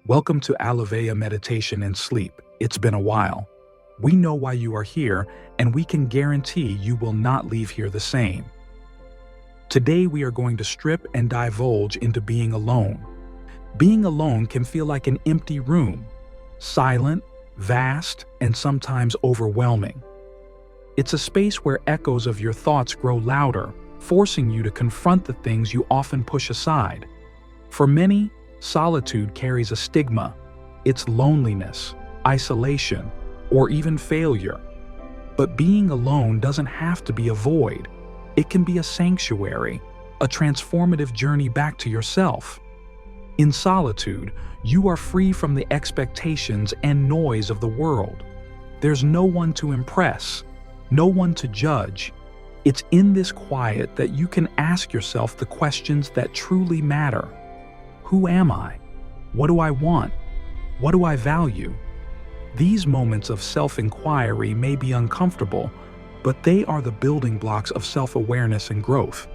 Welcome to Alovea Meditation and Sleep. It's been a while. We know why you are here, and we can guarantee you will not leave here the same. Today we are going to strip and divulge into being alone. Being alone can feel like an empty room, silent, vast, and sometimes overwhelming. It's a space where echoes of your thoughts grow louder, forcing you to confront the things you often push aside. For many, solitude carries a stigma. It's loneliness, isolation, or even failure. But being alone doesn't have to be a void. It can be a sanctuary, a transformative journey back to yourself. In solitude, you are free from the expectations and noise of the world. There's no one to impress, no one to judge. It's in this quiet that you can ask yourself the questions that truly matter. Who am I? What do I want? What do I value? These moments of self-inquiry may be uncomfortable, but they are the building blocks of self-awareness and growth.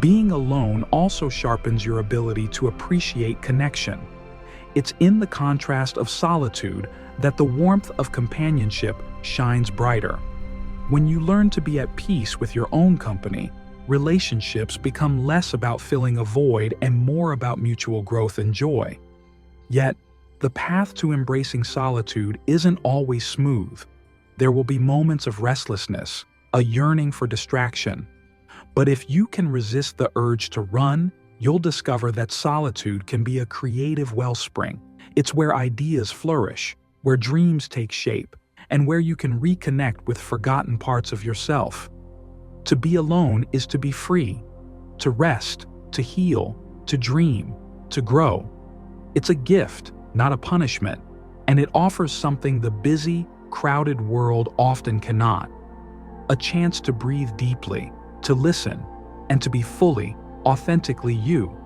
Being alone also sharpens your ability to appreciate connection. It's in the contrast of solitude that the warmth of companionship shines brighter. When you learn to be at peace with your own company, relationships become less about filling a void and more about mutual growth and joy. Yet, the path to embracing solitude isn't always smooth. There will be moments of restlessness, a yearning for distraction. But if you can resist the urge to run, you'll discover that solitude can be a creative wellspring. It's where ideas flourish, where dreams take shape, and where you can reconnect with forgotten parts of yourself. To be alone is to be free, to rest, to heal, to dream, to grow. It's a gift, not a punishment, and it offers something the busy, crowded world often cannot. A chance to breathe deeply, to listen, and to be fully, authentically you.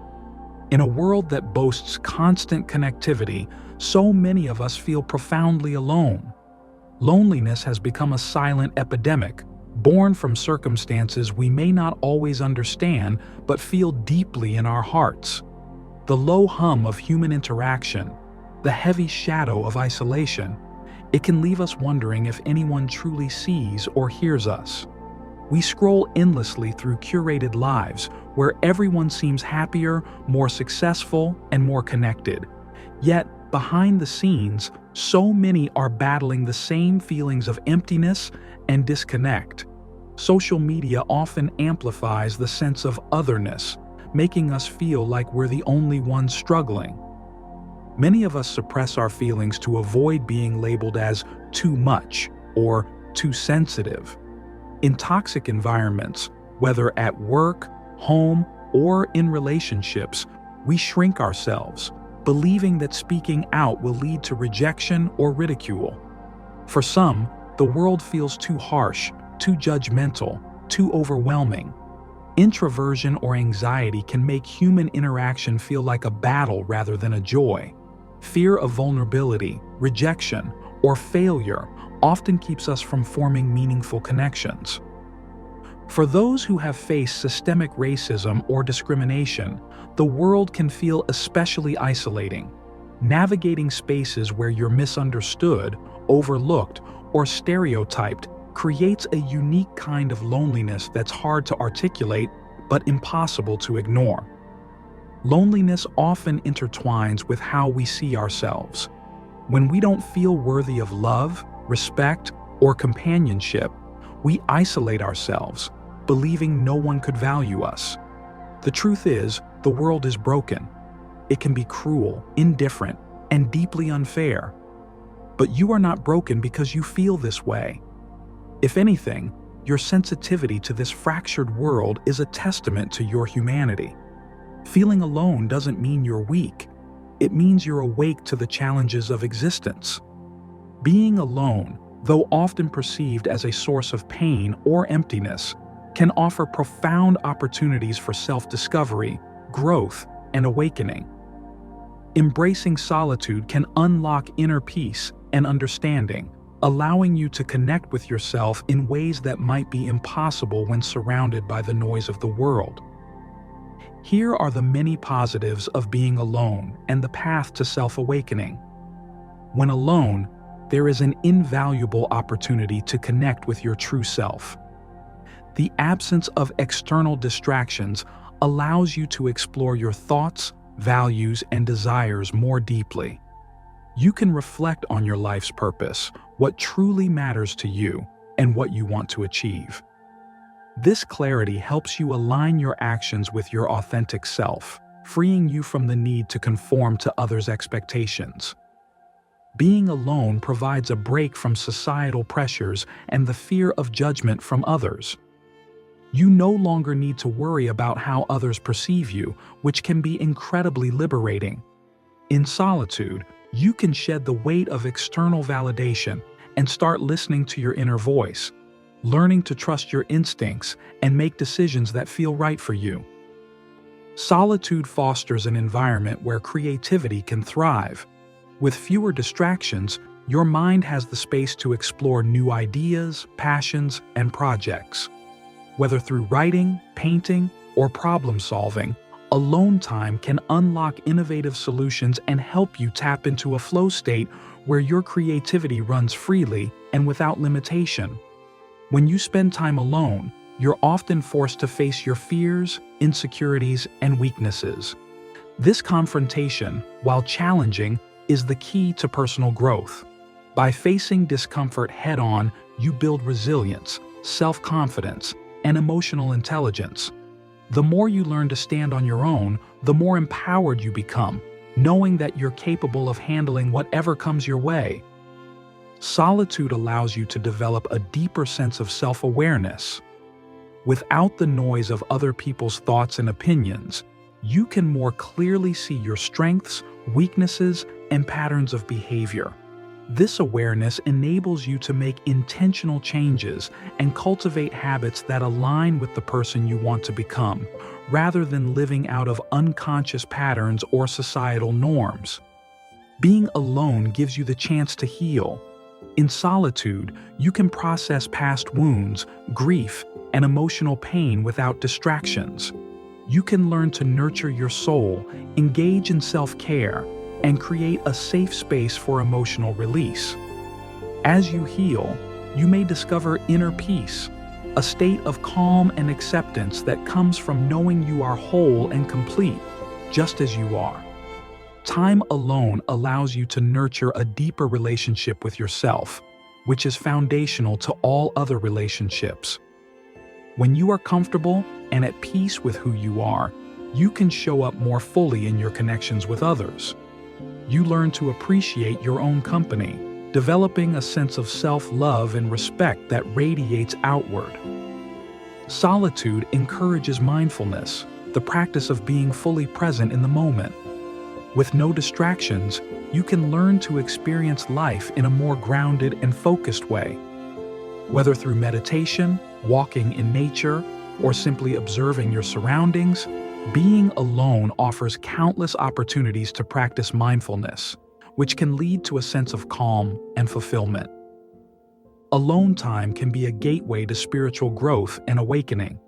In a world that boasts constant connectivity, so many of us feel profoundly alone. Loneliness has become a silent epidemic, born from circumstances we may not always understand but feel deeply in our hearts. The low hum of human interaction, the heavy shadow of isolation, it can leave us wondering if anyone truly sees or hears us. We scroll endlessly through curated lives where everyone seems happier, more successful, and more connected. Yet, behind the scenes, so many are battling the same feelings of emptiness and disconnect. Social media often amplifies the sense of otherness, making us feel like we're the only ones struggling. Many of us suppress our feelings to avoid being labeled as too much or too sensitive. In toxic environments, whether at work, home, or in relationships, we shrink ourselves, believing that speaking out will lead to rejection or ridicule. For some, the world feels too harsh, too judgmental, too overwhelming. Introversion or anxiety can make human interaction feel like a battle rather than a joy. Fear of vulnerability, rejection, or failure often keeps us from forming meaningful connections. For those who have faced systemic racism or discrimination, the world can feel especially isolating. Navigating spaces where you're misunderstood, overlooked, or stereotyped creates a unique kind of loneliness that's hard to articulate but impossible to ignore. Loneliness often intertwines with how we see ourselves. When we don't feel worthy of love, respect, or companionship, we isolate ourselves, believing no one could value us. The truth is, the world is broken. It can be cruel, indifferent, and deeply unfair. But you are not broken because you feel this way. If anything, your sensitivity to this fractured world is a testament to your humanity. Feeling alone doesn't mean you're weak. It means you're awake to the challenges of existence. Being alone, though often perceived as a source of pain or emptiness, can offer profound opportunities for self-discovery, growth, and awakening. Embracing solitude can unlock inner peace and understanding, allowing you to connect with yourself in ways that might be impossible when surrounded by the noise of the world. Here are the many positives of being alone and the path to self-awakening. When alone, there is an invaluable opportunity to connect with your true self. The absence of external distractions allows you to explore your thoughts, values, and desires more deeply. You can reflect on your life's purpose, what truly matters to you, and what you want to achieve. This clarity helps you align your actions with your authentic self, freeing you from the need to conform to others' expectations. Being alone provides a break from societal pressures and the fear of judgment from others. You no longer need to worry about how others perceive you, which can be incredibly liberating. In solitude, you can shed the weight of external validation and start listening to your inner voice, learning to trust your instincts and make decisions that feel right for you. Solitude fosters an environment where creativity can thrive. With fewer distractions, your mind has the space to explore new ideas, passions, and projects. Whether through writing, painting, or problem solving, alone time can unlock innovative solutions and help you tap into a flow state where your creativity runs freely and without limitation. When you spend time alone, you're often forced to face your fears, insecurities, and weaknesses. This confrontation, while challenging, is the key to personal growth. By facing discomfort head-on, you build resilience, self-confidence, and emotional intelligence. The more you learn to stand on your own, the more empowered you become, knowing that you're capable of handling whatever comes your way. Solitude allows you to develop a deeper sense of self-awareness. Without the noise of other people's thoughts and opinions, you can more clearly see your strengths, weaknesses, and patterns of behavior. This awareness enables you to make intentional changes and cultivate habits that align with the person you want to become, rather than living out of unconscious patterns or societal norms. Being alone gives you the chance to heal. In solitude, you can process past wounds, grief, and emotional pain without distractions. You can learn to nurture your soul, engage in self-care, and create a safe space for emotional release. As you heal, you may discover inner peace, a state of calm and acceptance that comes from knowing you are whole and complete, just as you are. Time alone allows you to nurture a deeper relationship with yourself, which is foundational to all other relationships. When you are comfortable and at peace with who you are, you can show up more fully in your connections with others. You learn to appreciate your own company, developing a sense of self-love and respect that radiates outward. Solitude encourages mindfulness, the practice of being fully present in the moment. With no distractions, you can learn to experience life in a more grounded and focused way. Whether through meditation, walking in nature, or simply observing your surroundings, being alone offers countless opportunities to practice mindfulness, which can lead to a sense of calm and fulfillment. Alone time can be a gateway to spiritual growth and awakening.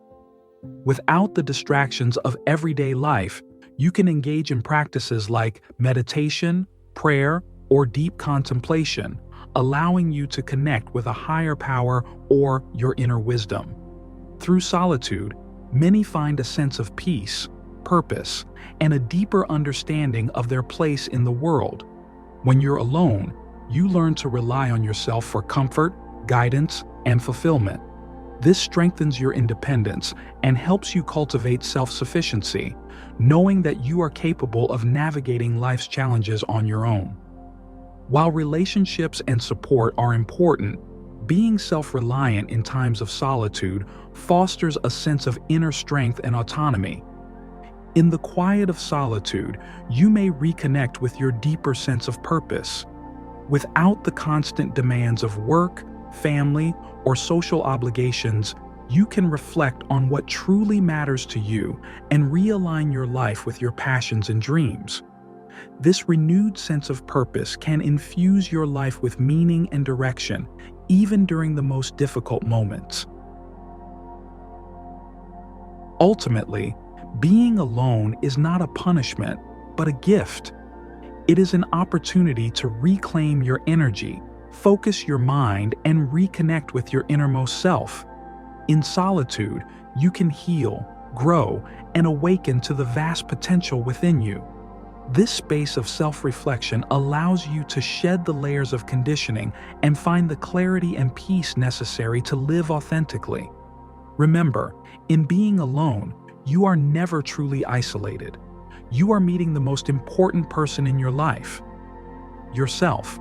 Without the distractions of everyday life, you can engage in practices like meditation, prayer, or deep contemplation, allowing you to connect with a higher power or your inner wisdom. Through solitude, many find a sense of peace, purpose, and a deeper understanding of their place in the world. When you're alone, you learn to rely on yourself for comfort, guidance, and fulfillment. This strengthens your independence and helps you cultivate self-sufficiency, knowing that you are capable of navigating life's challenges on your own. While relationships and support are important, being self-reliant in times of solitude fosters a sense of inner strength and autonomy. In the quiet of solitude, you may reconnect with your deeper sense of purpose. Without the constant demands of work, family, or social obligations, you can reflect on what truly matters to you and realign your life with your passions and dreams. This renewed sense of purpose can infuse your life with meaning and direction, even during the most difficult moments. Ultimately, Being alone is not a punishment, but a gift. It is an opportunity to reclaim your energy, focus your mind, and reconnect with your innermost self. In solitude, you can heal, grow, and awaken to the vast potential within you. This space of self-reflection allows you to shed the layers of conditioning and find the clarity and peace necessary to live authentically. Remember, in being alone, you are never truly isolated. You are meeting the most important person in your life, yourself.